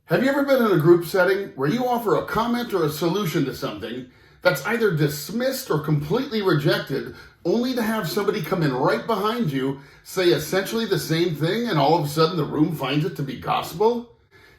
Have you ever been in a group setting where you offer a comment or a solution to something that's either dismissed or completely rejected, only to have somebody come in right behind you, say essentially the same thing, and all of a sudden the room finds it to be gospel?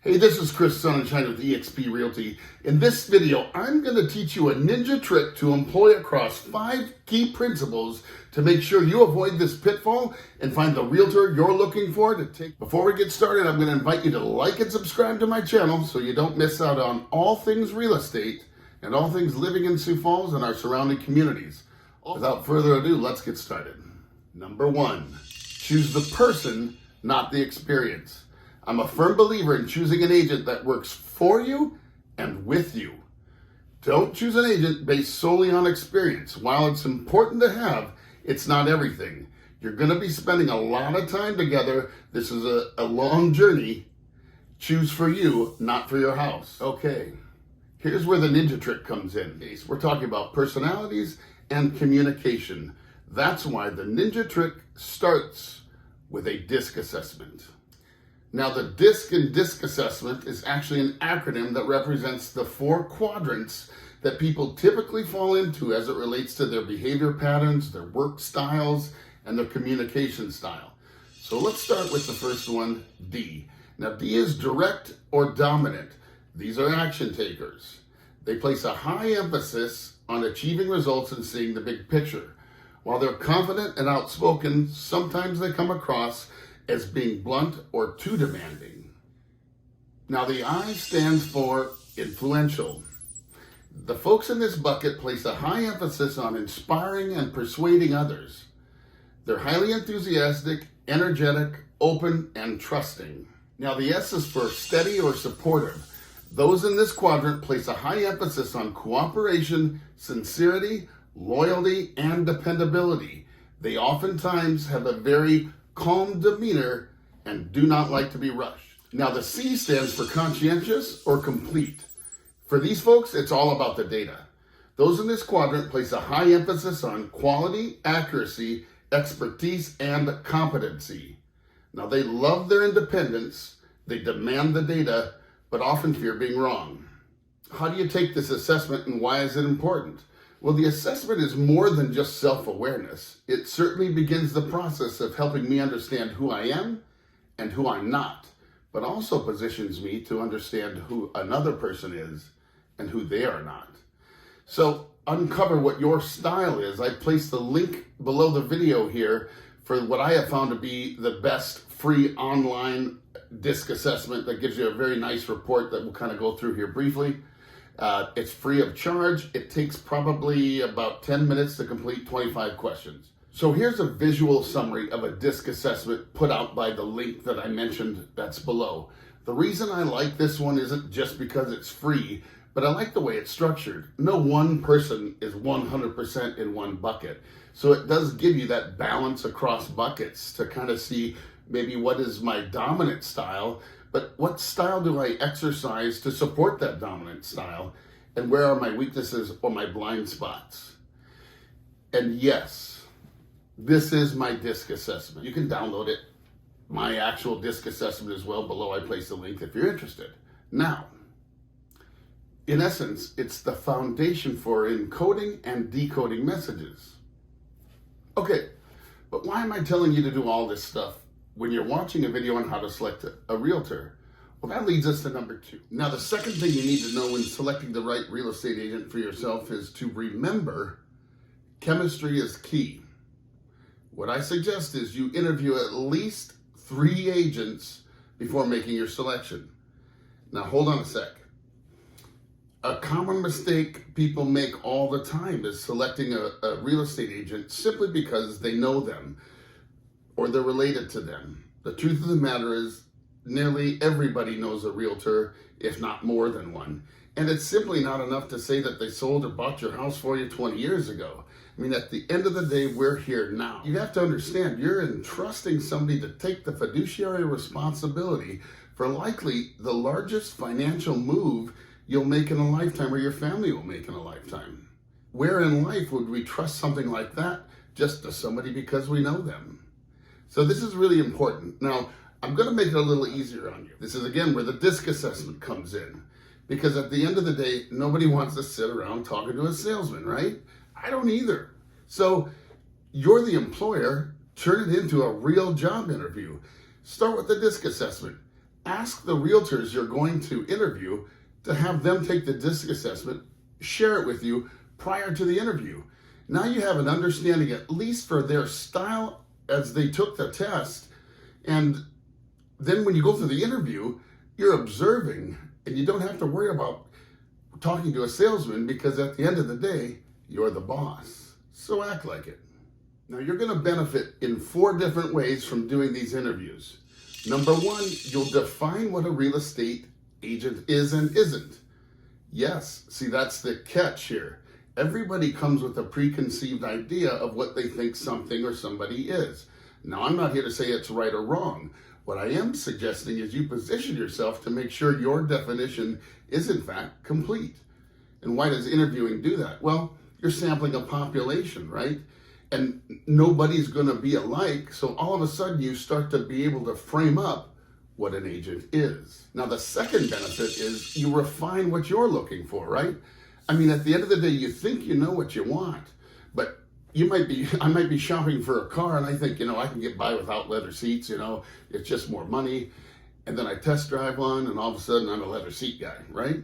Hey, this is Chris.sonnenschein with eXp Realty. In this video, I'm going to teach you a ninja trick to employ across 5 key principles to make sure you avoid this pitfall and find the realtor you're looking for to take. Before we get started, I'm going to invite you to like and subscribe to my channel so you don't miss out on all things real estate and all things living in Sioux Falls and our surrounding communities. Without further ado, let's get started. Number 1, choose the person, not the experience. I'm a firm believer in choosing an agent that works for you and with you. Don't choose an agent based solely on experience. While it's important to have, it's not everything. You're going to be spending a lot of time together. This is a long journey. Choose for you, not for your house. Okay, here's where the ninja trick comes in. We're talking about personalities and communication. That's why the ninja trick starts with a DISC assessment. Now, the DISC in DISC assessment is actually an acronym that represents the 4 quadrants that people typically fall into as it relates to their behavior patterns, their work styles, and their communication style. So let's start with the first one, D. Now, D is direct or dominant. These are action takers. They place a high emphasis on achieving results and seeing the big picture. While they're confident and outspoken, sometimes they come across as being blunt or too demanding. Now, the I stands for influential. The folks in this bucket place a high emphasis on inspiring and persuading others. They're highly enthusiastic, energetic, open, and trusting. Now, the S is for steady or supportive. Those in this quadrant place a high emphasis on cooperation, sincerity, loyalty, and dependability. They oftentimes have a very calm demeanor and do not like to be rushed. Now, the C stands for conscientious or complete. For these folks, it's all about the data. Those in this quadrant place a high emphasis on quality, accuracy, expertise, and competency. Now, they love their independence, they demand the data, but often fear being wrong. How do you take this assessment and why is it important? Well, the assessment is more than just self-awareness. It certainly begins the process of helping me understand who I am and who I'm not, but also positions me to understand who another person is and who they are not. So uncover what your style is. I placed the link below the video here for what I have found to be the best free online DISC assessment that gives you a very nice report that we'll kind of go through here briefly. It's free of charge. It takes probably about 10 minutes to complete 25 questions. So here's a visual summary of a DISC assessment put out by the link that I mentioned that's below. The reason I like this one isn't just because it's free, but I like the way it's structured. No one person is 100% in one bucket. So it does give you that balance across buckets to kind of see maybe what is my dominant style, but what style do I exercise to support that dominant style? And where are my weaknesses or my blind spots? And yes, this is my DISC assessment. You can download it, my actual DISC assessment as well. Below I place the link if you're interested. Now, in essence, it's the foundation for encoding and decoding messages. Okay, but why am I telling you to do all this stuff when you're watching a video on how to select a realtor? Well, that leads us to number 2. Now, the second thing you need to know when selecting the right real estate agent for yourself is to remember chemistry is key. What I suggest is you interview at least 3 agents before making your selection. Now, hold on a sec. A common mistake people make all the time is selecting a real estate agent simply because they know them or they're related to them. The truth of the matter is nearly everybody knows a realtor, if not more than one. And it's simply not enough to say that they sold or bought your house for you 20 years ago. I mean, at the end of the day, we're here now. You have to understand, you're entrusting somebody to take the fiduciary responsibility for likely the largest financial move you'll make in a lifetime or your family will make in a lifetime. Where in life would we trust something like that just to somebody because we know them? So this is really important. Now, I'm going to make it a little easier on you. This is, again, where the DISC assessment comes in. Because at the end of the day, nobody wants to sit around talking to a salesman, right? I don't either. So you're the employer. Turn it into a real job interview. Start with the DISC assessment. Ask the realtors you're going to interview to have them take the DISC assessment, share it with you prior to the interview. Now you have an understanding, at least for their style as they took the test. And then when you go through the interview, you're observing, and you don't have to worry about talking to a salesman, because at the end of the day, you're the boss. So act like it. Now, you're going to benefit in 4 different ways from doing these interviews. Number 1, you'll define what a real estate agent is and isn't. Yes, see, that's the catch here. Everybody comes with a preconceived idea of what they think something or somebody is. Now, I'm not here to say it's right or wrong. What I am suggesting is you position yourself to make sure your definition is, in fact, complete. And why does interviewing do that? Well, you're sampling a population, right? And nobody's going to be alike, so all of a sudden you start to be able to frame up what an agent is. Now, the second benefit is you refine what you're looking for, right? I mean, at the end of the day, you think you know what you want, but I might be shopping for a car, and I think, I can get by without leather seats, it's just more money. And then I test drive one, and all of a sudden I'm a leather seat guy, right?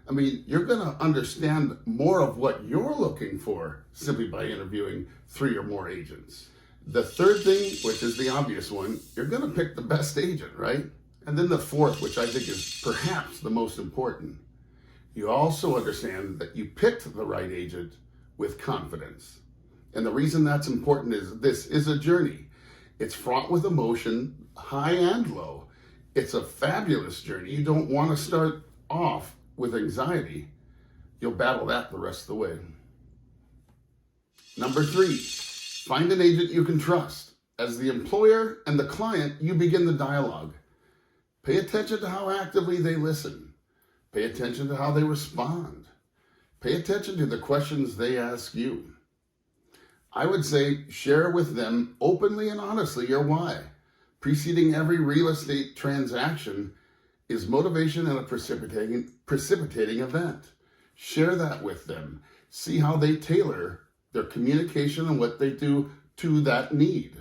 I mean, you're going to understand more of what you're looking for simply by interviewing 3 or more agents. The third thing, which is the obvious one, you're going to pick the best agent, right? And then the fourth, which I think is perhaps the most important, you also understand that you picked the right agent with confidence. And the reason that's important is this is a journey. It's fraught with emotion, high and low. It's a fabulous journey. You don't want to start off with anxiety. You'll battle that the rest of the way. Number 3, find an agent you can trust. As the employer and the client, you begin the dialogue. Pay attention to how actively they listen. Pay attention to how they respond. Pay attention to the questions they ask you. I would say share with them openly and honestly your why. Preceding every real estate transaction is motivation and a precipitating event. Share that with them. See how they tailor their communication and what they do to that need.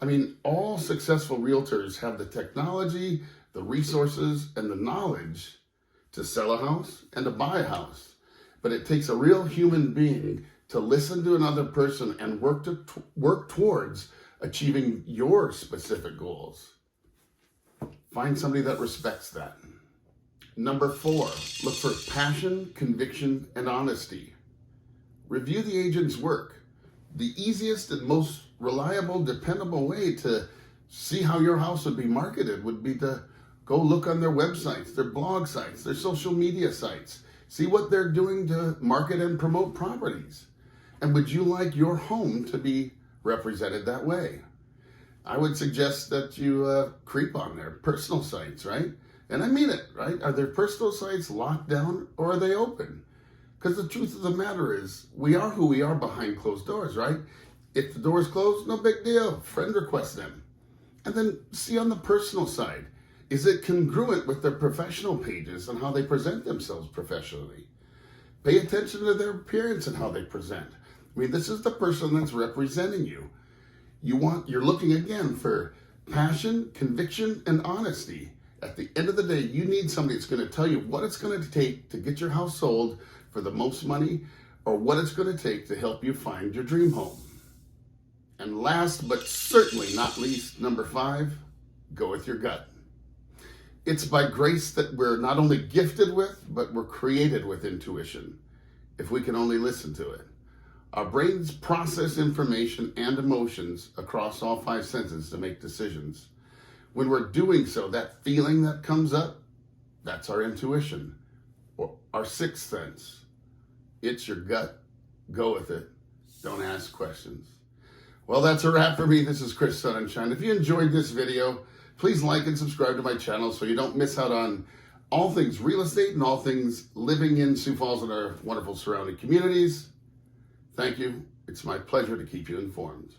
I mean, all successful realtors have the technology, the resources, and the knowledge to sell a house and to buy a house. But it takes a real human being to listen to another person and work towards achieving your specific goals. Find somebody that respects that. Number 4, look for passion, conviction, and honesty. Review the agent's work. The easiest and most reliable, dependable way to see how your house would be marketed would be to go look on their websites, their blog sites, their social media sites. See what they're doing to market and promote properties. And would you like your home to be represented that way? I would suggest that you creep on their personal sites, right? And I mean it, right? Are their personal sites locked down or are they open? Because the truth of the matter is, we are who we are behind closed doors, right? If the door's closed, no big deal. Friend request them. And then see on the personal side, is it congruent with their professional pages and how they present themselves professionally? Pay attention to their appearance and how they present. I mean, this is the person that's representing you. You're looking again for passion, conviction, and honesty. At the end of the day, you need somebody that's going to tell you what it's going to take to get your house sold for the most money, or what it's going to take to help you find your dream home. And last, but certainly not least, number 5, go with your gut. It's by grace that we're not only gifted with, but we're created with intuition, if we can only listen to it. Our brains process information and emotions across all 5 senses to make decisions. When we're doing so, that feeling that comes up, that's our intuition, or our 6th sense. It's your gut. Go with it. Don't ask questions. Well, that's a wrap for me. This is Chris.sonnenschein. If you enjoyed this video, please like and subscribe to my channel so you don't miss out on all things real estate and all things living in Sioux Falls and our wonderful surrounding communities. Thank you. It's my pleasure to keep you informed.